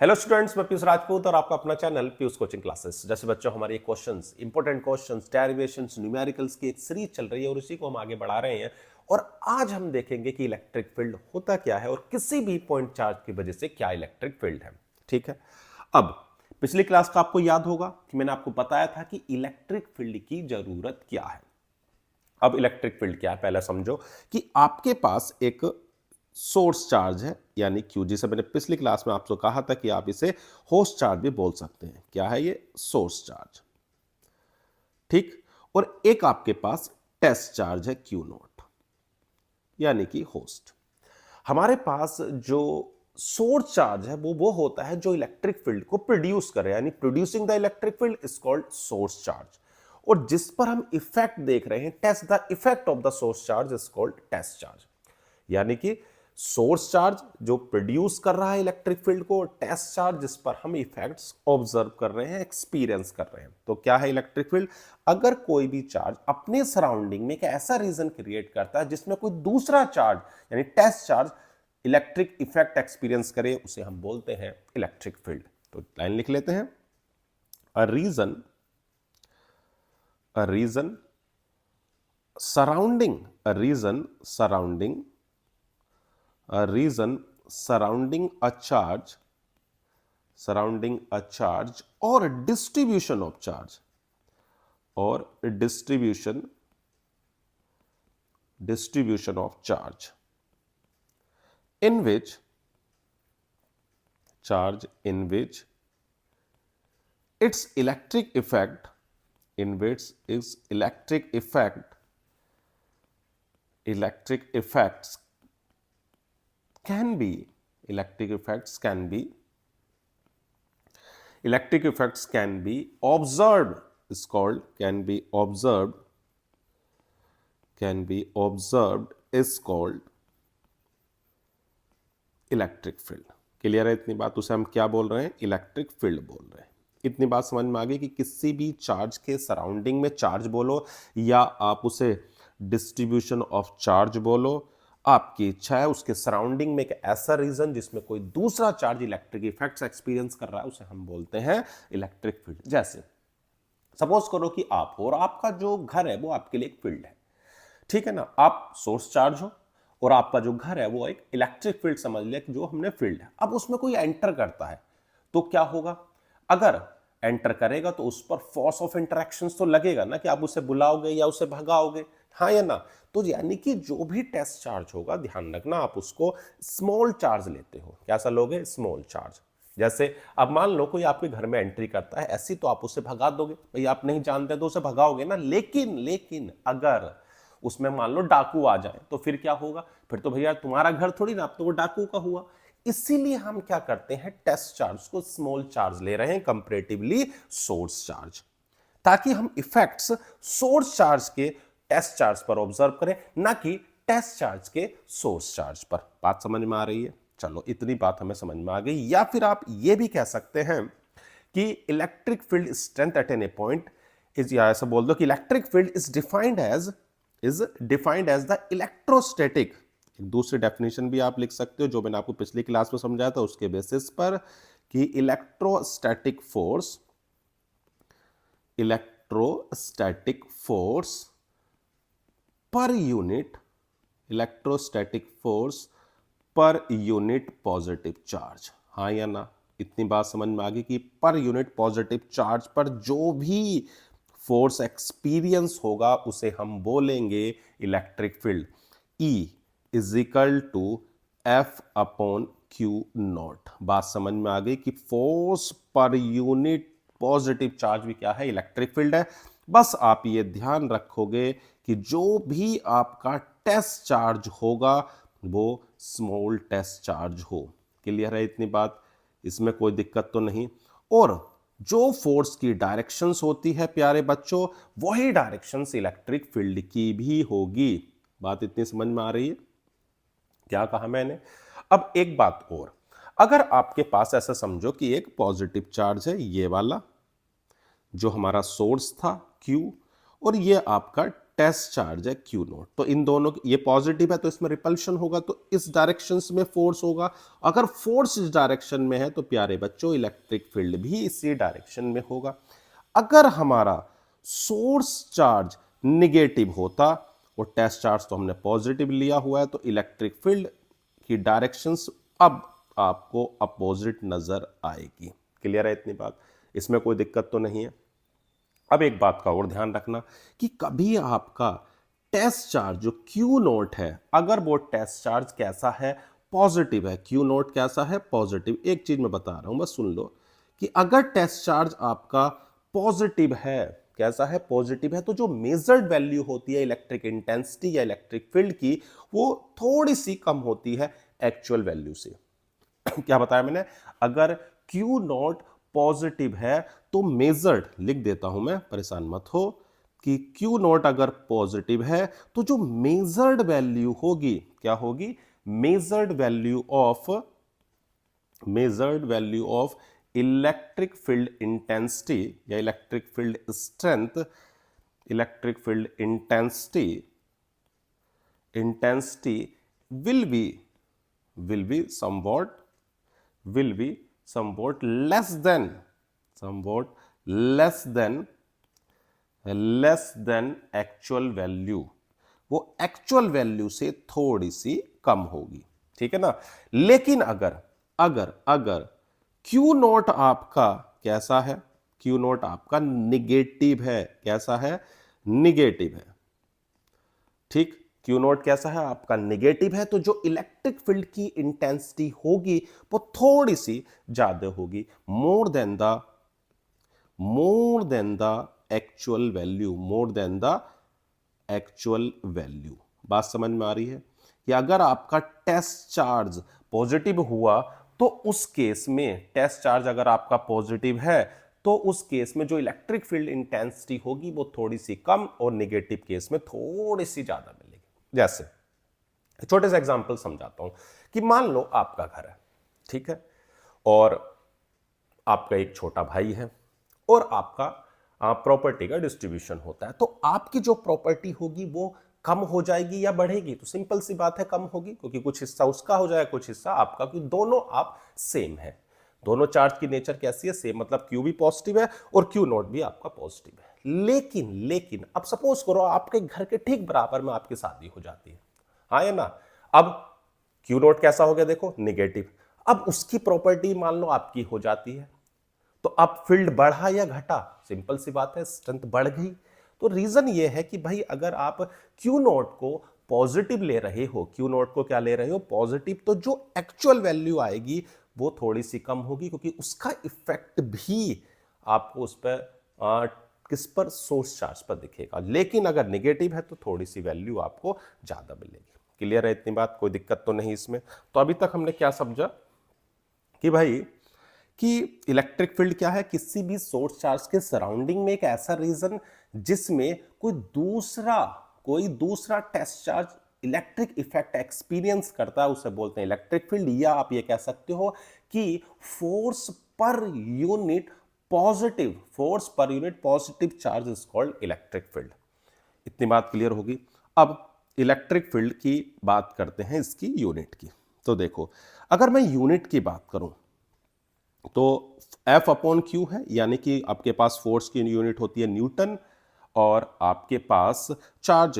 Hello students, मैं पीयूष राजपूत और आपका अपना चैनल पीयूष कोचिंग क्लासेस। जैसे बच्चों हमारे questions, important questions, derivations, numericals की एक सीरीज चल रही है और उसी को हम आगे बढ़ा रहे हैं। और आज हम देखेंगे कि इलेक्ट्रिक फील्ड होता क्या है और किसी भी पॉइंट चार्ज की वजह से क्या इलेक्ट्रिक फील्ड है। ठीक है, अब पिछली क्लास का आपको याद होगा कि मैंने आपको बताया था कि इलेक्ट्रिक फील्ड की जरूरत क्या है। अब इलेक्ट्रिक फील्ड क्या है पहले समझो कि आपके पास एक सोर्स चार्ज है यानी क्यू, जिसे मैंने पिछली क्लास में आपको कहा था कि आप इसे होस्ट चार्ज भी बोल सकते हैं। क्या है ये? Source charge. ठीक, और एक आपके पास टेस्ट चार्ज है क्यू नॉट यानी कि होस्ट। हमारे पास जो सोर्स चार्ज है वो होता है जो इलेक्ट्रिक फील्ड को प्रोड्यूस करे, यानी producing the electric field is called source charge. और जिस पर हम इफेक्ट देख रहे हैं, test the effect of the source charge is called test charge. यानी कि सोर्स चार्ज जो प्रोड्यूस कर रहा है इलेक्ट्रिक फील्ड को, टेस्ट चार्ज जिस पर हम इफेक्ट्स ऑब्जर्व कर रहे हैं, एक्सपीरियंस कर रहे हैं। तो क्या है इलेक्ट्रिक फील्ड? अगर कोई भी चार्ज अपने सराउंडिंग में एक ऐसा रीजन क्रिएट करता है जिसमें कोई दूसरा चार्ज यानी test charge electric effect experience करे, उसे हम बोलते हैं इलेक्ट्रिक फील्ड। तो लाइन लिख लेते हैं, a reason surrounding a region surrounding a charge or distribution of charge in which its electric effect electric effects can be observed is called electric field. Clear है इतनी बात? उसे हम क्या बोल रहे हैं? इलेक्ट्रिक फील्ड बोल रहे हैं। इतनी बात समझ में आ गई कि किसी भी चार्ज के सराउंडिंग में चार्ज बोलो या आप उसे डिस्ट्रीब्यूशन ऑफ चार्ज बोलो, आपकी इच्छा है, उसके सराउंडिंग में एक ऐसा रीजन जिसमें कोई दूसरा चार्ज इलेक्ट्रिक इफेक्ट्स एक्सपीरियंस कर रहा है, उसे हम बोलते हैं इलेक्ट्रिक फील्ड। जैसे सपोज करो कि आप हो और आपका जो घर है वो आपके लिए एक फील्ड है। ठीक है ना, आप सोर्स चार्ज हो और आपका जो घर है वो एक इलेक्ट्रिक फील्ड समझ लिया कि जो हमने फील्ड है। अब उसमें कोई एंटर करता है तो क्या होगा? अगर एंटर करेगा तो उस पर फोर्स ऑफ इंटरेक्शन तो लगेगा ना, कि आप उसे बुलाओगे या उसे भगाओगे, हाँ या ना? तो यानी कि जो भी टेस्ट चार्ज होगा, ध्यान रखना, आप उसको स्मॉल चार्ज लेते हो। कैसा लोगे? Small charge. जैसे अब मान लो कोई आपके घर में एंट्री करता है, ऐसी तो आप उसे भगा दोगे, भाई आप नहीं जानते तो उसे भगाओगे ना। लेकिन अगर उसमें मान लो डाकू आ जाए तो फिर क्या होगा? फिर तो भैया तुम्हारा घर थोड़ी ना, अब तो वो डाकू का हुआ। इसीलिए हम क्या करते हैं, टेस्ट चार्ज को स्मॉल चार्ज ले रहे हैं कंपैरेटिवली सोर्स चार्ज, ताकि हम इफेक्ट्स सोर्स चार्ज के टेस्ट चार्ज पर ऑब्जर्व करें, ना कि टेस्ट चार्ज के सोर्स चार्ज पर। बात समझ में आ रही है? चलो, इतनी बात हमें समझ में आ गई। या फिर आप ये भी कह सकते हैं कि electric field strength at any point is, या ऐसा बोल दो कि electric field is defined as the electrostatic. एक दूसरी डेफिनेशन भी आप लिख सकते हो जो मैंने आपको पिछली क्लास में समझाया था उसके बेसिस पर, कि electrostatic force per unit positive charge. हाँ या ना? इतनी बात समझ में आ गई कि पर यूनिट पॉजिटिव चार्ज पर जो भी फोर्स एक्सपीरियंस होगा उसे हम बोलेंगे electric field. E is equal to F upon Q naught. बात समझ में आ गई कि force per unit positive charge भी क्या है? इलेक्ट्रिक फील्ड है। बस आप ये ध्यान रखोगे कि जो भी आपका टेस्ट चार्ज होगा वो स्मॉल टेस्ट चार्ज हो। क्लियर है इतनी बात? इसमें कोई दिक्कत तो नहीं। और जो फोर्स की डायरेक्शंस होती है प्यारे बच्चों, वही डायरेक्शंस इलेक्ट्रिक फील्ड की भी होगी। बात इतनी समझ में आ रही है? क्या कहा मैंने? अब एक बात और, अगर आपके पास ऐसा समझो कि एक पॉजिटिव चार्ज है, ये वाला जो हमारा सोर्स था Q, और ये आपका टेस्ट चार्ज है क्यू नॉट, तो इन दोनों ये पॉजिटिव है तो इसमें रिपल्शन होगा, तो इस डायरेक्शन में फोर्स होगा। अगर फोर्स इस डायरेक्शन में है तो प्यारे बच्चों इलेक्ट्रिक फील्ड भी इसी डायरेक्शन में होगा। अगर हमारा सोर्स चार्ज निगेटिव होता और टेस्ट चार्ज तो हमने पॉजिटिव लिया हुआ है, तो इलेक्ट्रिक फील्ड की डायरेक्शंस अब आपको अपोजिट नजर आएगी। क्लियर है इतनी बात, इसमें कोई दिक्कत तो नहीं है। अब एक बात का और ध्यान रखना कि कभी आपका टेस्ट चार्ज जो क्यू नोट है, अगर वो टेस्ट चार्ज कैसा है, पॉजिटिव है, क्यू नोट कैसा है, पॉजिटिव। एक चीज मैं बता रहा हूं, बस सुन लो कि अगर टेस्ट चार्ज आपका पॉजिटिव है, कैसा है, पॉजिटिव है, तो जो मेजर्ड वैल्यू होती है इलेक्ट्रिक इंटेंसिटी या इलेक्ट्रिक फील्ड की, वो थोड़ी सी कम होती है एक्चुअल वैल्यू से। क्या बताया मैंने, अगर क्यू नॉट पॉजिटिव है तो मेजर्ड, लिख देता हूं मैं, परेशान मत हो, कि क्यू नॉट अगर पॉजिटिव है तो जो मेजर्ड वैल्यू होगी, क्या होगी, measured value of electric field intensity या electric field strength, electric field intensity will be somewhat less than actual value, वो एक्चुअल वैल्यू से थोड़ी सी कम होगी, ठीक है ना। लेकिन अगर अगर अगर क्यू नॉट आपका कैसा है, क्यू नॉट आपका निगेटिव है, कैसा है, निगेटिव है, ठीक, क्यू नॉट कैसा है आपका, निगेटिव है, तो जो इलेक्ट्रिक फील्ड की इंटेंसिटी होगी वो थोड़ी सी ज्यादा होगी, more than the actual value. बात समझ में आ रही है कि अगर आपका टेस्ट चार्ज पॉजिटिव हुआ तो उस केस में, टेस्ट चार्ज अगर आपका पॉजिटिव है तो उस केस में जो इलेक्ट्रिक फील्ड इंटेंसिटी होगी वो थोड़ी सी कम और नेगेटिव केस में थोड़ी सी ज्यादा मिलेगी। जैसे छोटे से एग्जांपल समझाता हूं कि मान लो आपका घर है, ठीक है, और आपका एक छोटा भाई है और आपका प्रॉपर्टी का डिस्ट्रीब्यूशन होता है, तो आपकी जो प्रॉपर्टी होगी वो कम हो जाएगी या बढ़ेगी, तो सिंपल सी बात है कम होगी, क्योंकि कुछ हिस्सा उसका हो जाएगा, कुछ हिस्सा आपका, क्योंकि दोनों आप सेम है, दोनों चार्ज की नेचर कैसी है, सेम, मतलब क्यू भी पॉजिटिव है और क्यू नॉट भी आपका पॉजिटिव है। लेकिन अब सपोज करो आपके घर के ठीक बराबर में आपकी शादी हो जाती है, हाँ या ना, अब क्यू नॉट कैसा हो गया, देखो निगेटिव, अब उसकी प्रॉपर्टी मान लो आपकी हो जाती है, तो अब फील्ड बढ़ा या घटा, सिंपल सी बात है, स्ट्रेंथ बढ़ गई। तो रीजन ये है कि भाई अगर आप क्यू नॉट को पॉजिटिव ले रहे हो, क्यू नॉट को क्या ले रहे हो, पॉजिटिव, तो जो एक्चुअल वैल्यू आएगी वो थोड़ी सी कम होगी, क्योंकि उसका इफेक्ट भी आपको उस पर किस पर, सोर्स चार्ज पर दिखेगा। लेकिन अगर नेगेटिव है तो थोड़ी सी वैल्यू आपको ज्यादा मिलेगी। क्लियर है इतनी बात, कोई दिक्कत तो नहीं इसमें। तो अभी तक हमने क्या समझा कि भाई कि इलेक्ट्रिक फील्ड क्या है, किसी भी सोर्स चार्ज के सराउंडिंग में एक ऐसा रीजन जिसमें कोई दूसरा test charge electric effect experience करता है, उसे बोलते हैं इलेक्ट्रिक फील्ड, या आप ये कह सकते हो कि force per unit positive charge is called electric field. इतनी बात क्लियर होगी। अब इलेक्ट्रिक फील्ड की बात करते हैं, इसकी यूनिट की। तो देखो, अगर मैं यूनिट की बात करूं तो F अपॉन क्यू है, यानी कि आपके पास फोर्स की यूनिट होती है न्यूटन और आपके पास चार्ज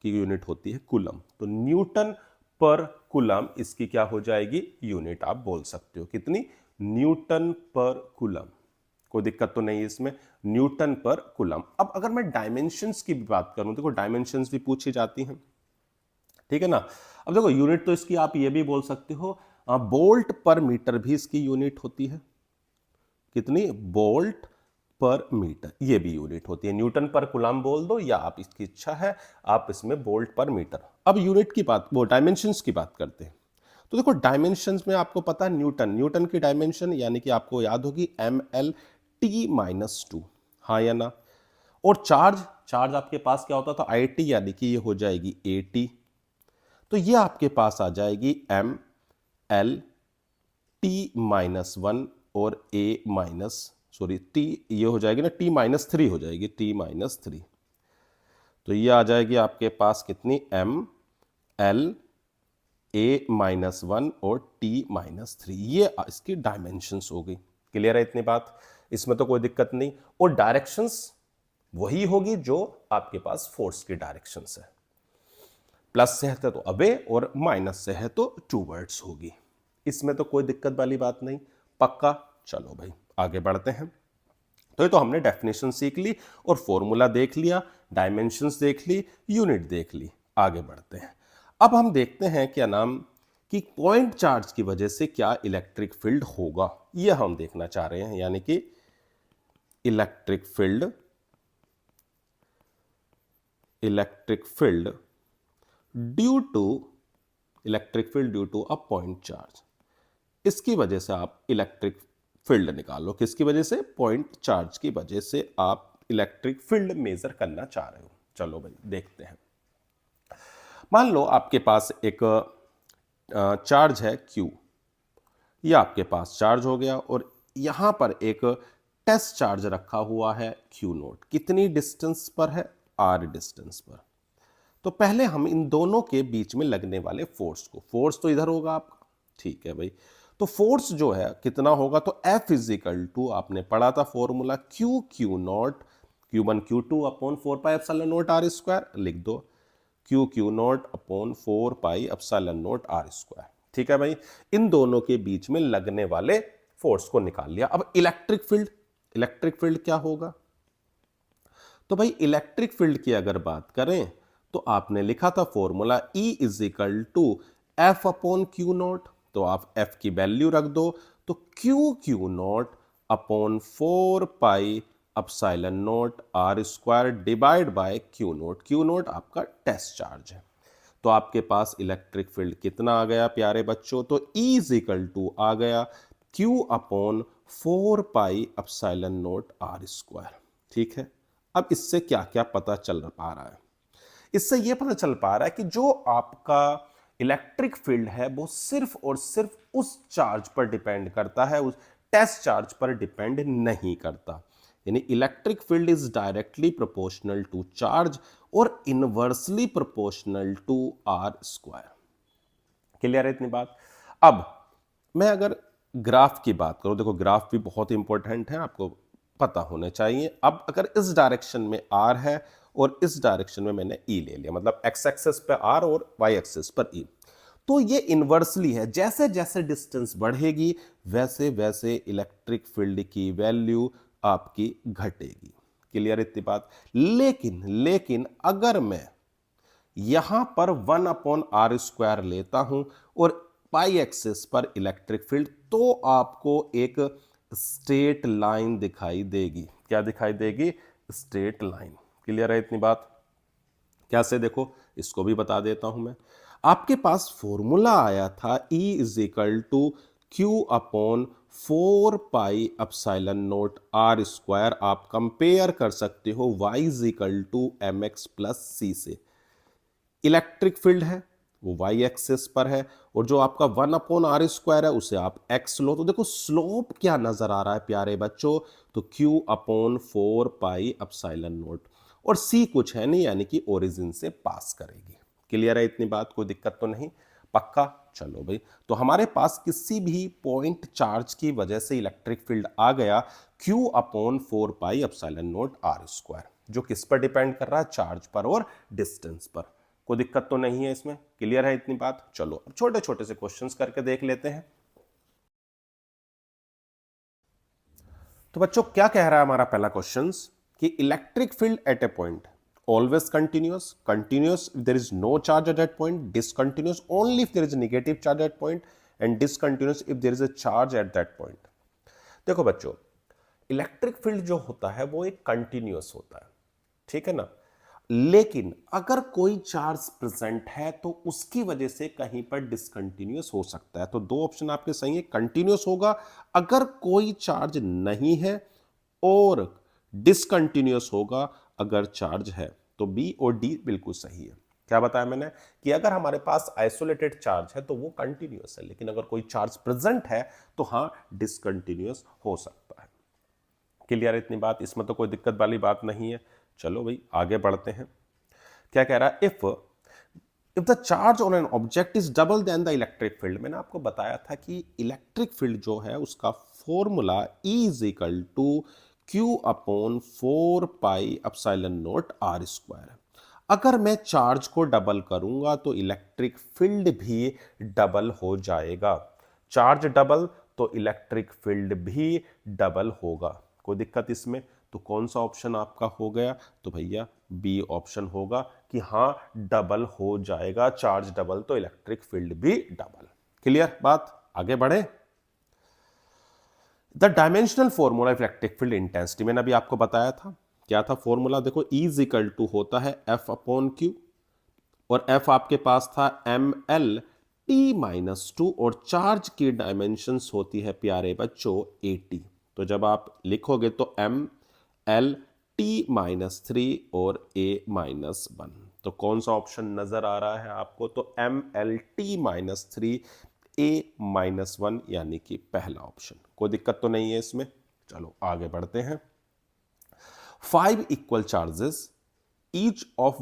की यूनिट होती है कूलम। तो न्यूटन पर कूलम इसकी क्या हो जाएगी, यूनिट आप बोल सकते हो, कितनी, न्यूटन पर कूलम। कोई दिक्कत तो नहीं इसमें, न्यूटन पर कूलम। अब अगर मैं डायमेंशंस की भी बात करूं, देखो डायमेंशंस भी पूछी जाती हैं, ठीक है ना। अब देखो यूनिट तो इसकी आप ये भी बोल सकते हो, बोल्ट पर मीटर भी इसकी यूनिट होती है, कितनी, बोल्ट पर मीटर, ये भी यूनिट होती है। न्यूटन पर कूलम बोल दो या आप, इसकी इच्छा है आप इसमें बोल्ट पर मीटर। अब यूनिट की बात, वो डायमेंशंस की बात करते हैं। तो देखो डायमेंशंस में आपको पता है न्यूटन की डायमेंशन यानी कि आपको याद होगी mL/t-2, हाँ या ना। और चार्ज आपके पास क्या होता था, IT, यानी कि ये हो जाएगी AT, तो ये आपके पास आ जाएगी mL/t-1 और टी ये हो जाएगी ना, T-3 हो जाएगी, T-3। तो ये आ जाएगी आपके पास कितनी, m l a-1 और t-3, ये इसकी डायमेंशंस हो गई। क्लियर है इतनी बात, इसमें तो कोई दिक्कत नहीं। और डायरेक्शंस वही होगी जो आपके पास फोर्स की डायरेक्शंस है, प्लस से है तो अवे और माइनस से है तो टूवर्ड्स होगी, इसमें तो कोई दिक्कत वाली बात नहीं, पक्का। चलो भाई आगे बढ़ते हैं। तो ये तो हमने डेफिनेशन सीख ली और फॉर्मूला देख लिया, डायमेंशंस देख ली, यूनिट देख ली। आगे बढ़ते हैं, अब हम देखते हैं क्या नाम कि पॉइंट चार्ज की वजह से क्या इलेक्ट्रिक फील्ड होगा, यह हम देखना चाह रहे हैं। यानी कि electric field due to a point charge, इसकी वजह से आप इलेक्ट्रिक फील्ड निकालो। किसकी वजह से, पॉइंट चार्ज की वजह से आप इलेक्ट्रिक फील्ड मेजर करना चाह रहे हो। चलो भाई देखते हैं। मान लो आपके पास एक चार्ज है Q, ये आपके पास चार्ज हो गया और यहां पर एक टेस्ट चार्ज रखा हुआ है Q0, कितनी डिस्टेंस पर है, R डिस्टेंस पर। तो पहले हम इन दोनों के बीच में लगने वाले फोर्स को, फोर्स तो इधर होगा आपका, ठीक है भाई, तो फोर्स जो है कितना होगा, तो F इजिकल टू, आपने पढ़ा था formula, Q0 Q1 Q2 upon 4πε0 R square, लिख दो Q0 अपॉन 4πε0 R स्क्वायर। ठीक है भाई, इन दोनों के बीच में लगने वाले फोर्स को निकाल लिया। अब इलेक्ट्रिक फील्ड क्या होगा, तो भाई इलेक्ट्रिक फील्ड की अगर बात करें तो आपने लिखा था formula E equal to F upon Q0, तो आप F की वैल्यू रख दो, तो Q0 upon 4πε0 R square divide by Q0 आपका टेस्ट चार्ज है। तो आपके पास इलेक्ट्रिक फील्ड कितना आ गया प्यारे बच्चों, तो E इजिकल टू आ गया Q अपॉन 4πε0 R स्क्वायर। ठीक है, अब इससे क्या क्या पता चल पा रहा है, इससे यह पता चल पा रहा है कि जो आपका इलेक्ट्रिक फील्ड है वो सिर्फ और सिर्फ उस चार्ज पर डिपेंड करता है, उस टेस्ट चार्ज पर डिपेंड नहीं करता। यानी electric field is directly proportional to charge और inversely proportional to R square. Clear है इतनी बात। अब मैं अगर ग्राफ की बात करूं, देखो ग्राफ भी बहुत इंपॉर्टेंट है, आपको पता होने चाहिए। अब अगर इस डायरेक्शन में आर है और इस डायरेक्शन में मैंने ई ले लिया, मतलब एक्स एक्सिस पे आर और वाई एक्सिस पर ई, तो ये इनवर्सली है, जैसे जैसे डिस्टेंस बढ़ेगी वैसे वैसे इलेक्ट्रिक फील्ड की वैल्यू आपकी घटेगी। क्लियर इतनी बात। लेकिन अगर मैं यहां पर 1 अपॉन आर स्क्वायर लेता हूं और पाई एक्सिस पर इलेक्ट्रिक फील्ड, तो आपको एक स्ट्रेट लाइन दिखाई देगी। क्या दिखाई देगी, स्ट्रेट लाइन। क्लियर है इतनी बात। कैसे, देखो इसको भी बता देता हूं मैं। आपके पास फॉर्मूला आया था E equal to Q upon 4πε0 R square, आप कंपेयर कर सकते हो Y equal to mx plus C से। इलेक्ट्रिक फील्ड है वो वाई एक्सिस पर है और जो आपका 1 अपॉन आर स्क्वायर है उसे आप एक्स लो, तो देखो स्लोप क्या नजर आ रहा है प्यारे बच्चों, तो Q अपॉन 4πε0 और C कुछ है नहीं, यानी कि ओरिजिन से पास करेगी। क्लियर है इतनी बात, कोई दिक्कत तो नहीं, पक्का। चलो भाई, तो हमारे पास किसी भी पॉइंट चार्ज की वजह से इलेक्ट्रिक फील्ड आ गया Q अपॉन 4πε0 R स्क्वायर, जो किस पर डिपेंड कर रहा है, चार्ज पर और डिस्टेंस पर। कोई दिक्कत तो नहीं है इसमें। क्लियर है इतनी बात। चलो अब छोटे छोटे से क्वेश्चंस करके देख लेते हैं। तो बच्चों क्या कह रहा है हमारा पहला क्वेश्चन, कि electric field at A point always continuous if there is no charge at that point, discontinuous only if there is a negative charge at point, and discontinuous if there is a charge at that point। देखो बच्चों, electric field जो होता है वो एक continuous होता है, ठीक है ना, लेकिन अगर कोई चार्ज प्रेजेंट है तो उसकी वजह से कहीं पर डिसकंटिन्यूअस हो सकता है। तो दो ऑप्शन आपके सही है, कंटिन्यूअस होगा अगर कोई चार्ज नहीं है और डिसकंटिन्यूअस होगा अगर चार्ज है। तो बी और डी बिल्कुल सही है। क्या बताया मैंने, कि अगर हमारे पास आइसोलेटेड चार्ज है तो वो कंटिन्यूअस है, लेकिन अगर कोई चार्ज प्रेजेंट है तो हां डिसकंटिन्यूअस हो सकता है। क्लियर है इतनी बात, इसमें तो कोई दिक्कत वाली बात नहीं है। चलो भाई आगे बढ़ते हैं। क्या कह रहा है, if the charge on an object is double then the electric field. मैंने आपको बताया था कि इलेक्ट्रिक फील्ड जो है उसका formula E is equal to Q upon 4 pi epsilon naught R square. अगर मैं चार्ज को डबल करूंगा तो इलेक्ट्रिक फील्ड भी डबल हो जाएगा। चार्ज डबल तो इलेक्ट्रिक फील्ड भी डबल होगा। कोई दिक्कत इसमें? तो कौन सा ऑप्शन आपका हो गया? तो भैया बी ऑप्शन होगा कि हाँ डबल हो जाएगा, चार्ज डबल तो इलेक्ट्रिक फील्ड भी डबल। क्लियर बात? आगे बढ़े। The dimensional formula of electric field intensity मैंने अभी आपको बताया था, क्या था फॉर्मूला? देखो E इज इक्वल टू होता है F अपॉन Q, और F आपके पास था ml T-2 और चार्ज की डायमेंशंस होती है प्यारे बच्चों 80। तो जब आप लिखोगे तो ml T-3 और A-1, तो कौन सा ऑप्शन नजर आ रहा है आपको? तो ml T-3 A-1 यानी कि पहला ऑप्शन। कोई दिक्कत तो नहीं है इसमें? चलो आगे बढ़ते हैं। 5 equal charges each of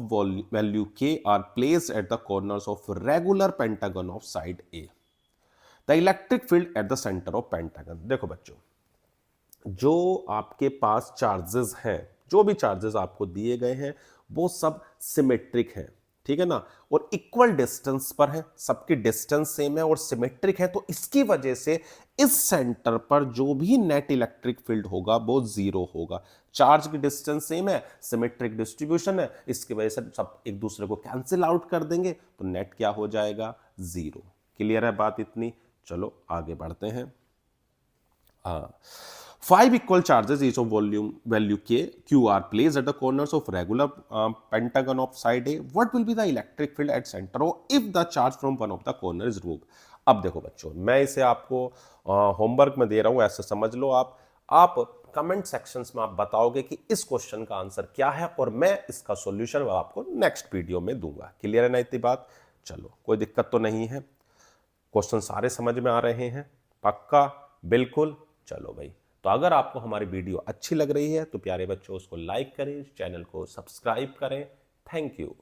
value k are placed at the corners of regular pentagon of side A. The electric field at the center of pentagon। देखो बच्चों, जो आपके पास चार्जेस हैं, जो भी चार्जेस आपको दिए गए हैं वो सब सिमेट्रिक हैं, ठीक है ना, और इक्वल डिस्टेंस पर है, सबकी डिस्टेंस सेम है और सिमेट्रिक है। तो इसकी वजह से इस सेंटर पर जो भी नेट इलेक्ट्रिक फील्ड होगा वो जीरो होगा। चार्ज की डिस्टेंस सेम है, सिमेट्रिक डिस्ट्रीब्यूशन है, इसकी वजह से सब एक दूसरे को कैंसिल आउट कर देंगे तो नेट क्या हो जाएगा? जीरो। क्लियर है बात इतनी? चलो आगे बढ़ते हैं। हाँ, 5 equal charges each of volume value k q are placed at the corners of regular pentagon of side A. What will be the electric field at center O if the charge from one of the corner is removed? अब देखो बच्चों, मैं इसे आपको homework में दे रहा हूं, ऐसे समझ लो आप कमेंट सेक्शंस में आप बताओगे कि इस क्वेश्चन का आंसर क्या है और मैं इसका सॉल्यूशन आपको नेक्स्ट वीडियो में दूंगा। क्लियर है ना इतनी बात? चलो कोई दिक्कत तो नहीं है, क्वेश्चन सारे समझ में आ रहे हैं? पक्का? बिल्कुल। चलो भाई, तो अगर आपको हमारी वीडियो अच्छी लग रही है तो प्यारे बच्चों उसको लाइक करें, चैनल को सब्सक्राइब करें। Thank you.